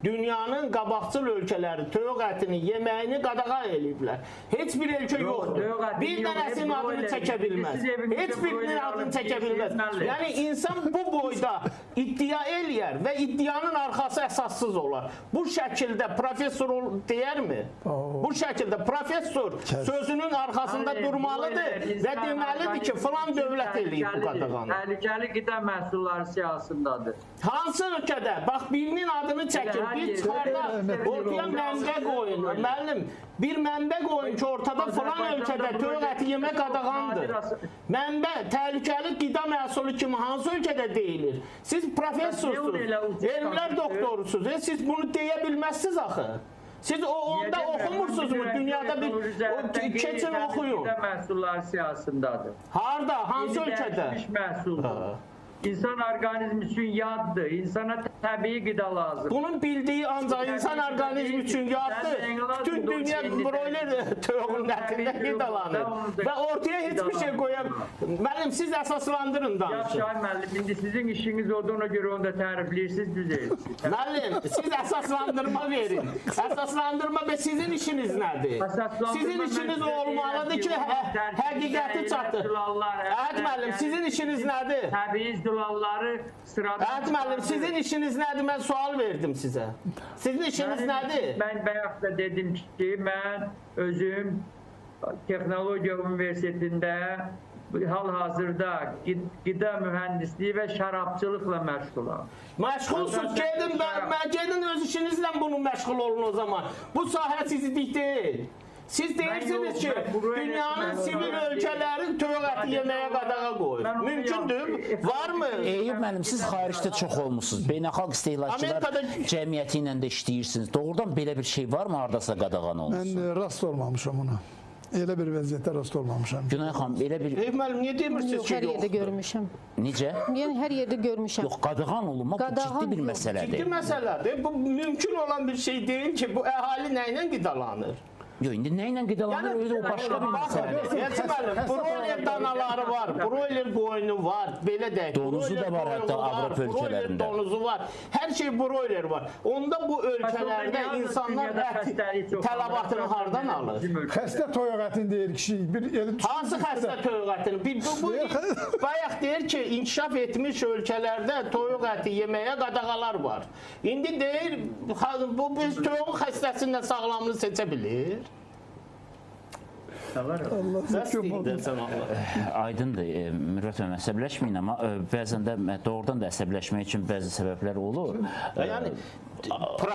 Dünyanın qabaqcıl ölkələri toyuq ətini yeməyini qadağa eləyiblər. Heç bir ölkə yoxdur. Bir dənəsinin adını çəkə bilməz. Heç birinin adını çəkə bilməz. Yəni insan bu boyda iddia eləyər və iddianın arxası əsassız olar. Bu şəkildə professor deyərmi? Bu şəkildə professor sözünün arxasında durmalıdır və deməlidir ki, filan dövlət eləyib bu qadağanı. Təhlükəli qida məhsulları siyasındadır. Hansı ölkədə? Bax, birinin adını çəkin. Bir çıxarda ortaya mənbə qoyun. Müəllim, bir mənbə qoyun ki, ortada filan ölkədə toyuq əti yemək qadağandır. Mənbə, təhlükəli qida məhsulu kimi hansı ölkədə deyilir? Siz professorsunuz, elmlər doktorusunuz. Siz bunu deyə bilməzsiniz axı. Siz onda oxumursunuzmu? Dünyada bir keçin oxuyun. Qida məhsulları siyasındadır. Harada? Hansı ölkədə? Məhsuldur. İnsan orqanizmi üçün yaddır. İnsana təbii qida lazım. Bunun bildiyi ancaq insan orqanizmi üçün yaddır. Bütün dünya broiler toyuğun ətində qidalanır. Və ortaya heç bir şey qoya... Müəllim, siz əsaslandırın danışın. Yaşar müəllim, indi sizin işiniz odur, ona görə onu da tərifləyirsiniz, düz edirsiniz. Müəllim, siz əsaslandırma verin. Əsaslandırma və sizin işiniz nədir? Sizin işiniz olmalıdır ki, həqiqəti çatır. Əhəd müəllim, sizin işiniz nədir? Təbii dulalları sırada... Əhəd müəllim, sizin işiniz nədir? Mən sual verdim sizə. Sizin işiniz nədir? Mən bayaq da dedim ki, mən özüm Texnologiya Universitetində hal-hazırda qida mühəndisliyi və şərabçılıqla məşğulam. Məşğulsuz, gedin öz işinizlə bunu məşğul olun o zaman. Bu sahə sizlik deyil. Siz deyirsiniz ki, dünyanın sivil ölkələri toyuq əti yeməyə qadağa qoyur. Mümkündür? Varmı? Eyüp müəllim, siz xaricdə çox olmuşsunuz. Beynəlxalq istehlakçılar cəmiyyəti ilə də işləyirsiniz. Doğrudan belə bir şey varmı, hardasa qadağan olunsun? Mən rast olmamışam ona. Elə bir vəziyyətdə rast olmamışam. Günay xanım, elə bir... Eyüp müəllim, niyə demirsiniz ki, yox? Hər yerdə görmüşəm. Necə? Yəni, hər yerdə görmüşəm. Yox, qadağan olunma bu ciddi bir məsələdir. Ciddi məsələdir. Bu mümkün olan bir şey deyil ki, bu əhali nə ilə qidalanır? Yox, indi nə ilə qidalanır, öyle o başqa bir məsələdir. Müəllim, broiler danaları var, broiler qoyunu var, belə deyək. Donuzu da var hətta Avropa ölkələrində. Donuzu var, hər şey broiler var. Onda bu ölkələrdə insanlar tələbatını hardan alır? Xəstə toyuq ətini deyir kişi. Hansı xəstə toyuq ətini? Bayaq deyir ki, inkişaf etmiş ölkələrdə toyuq əti yeməyə qadağalar var. İndi deyir, bu toyuq xəstəsindən sağlamını seçə bilir. Aydındır, Mürvət müəllim, əsəbləşməyin, amma bəzən də doğrudan da əsəbləşmək üçün bəzi səbəblər olur.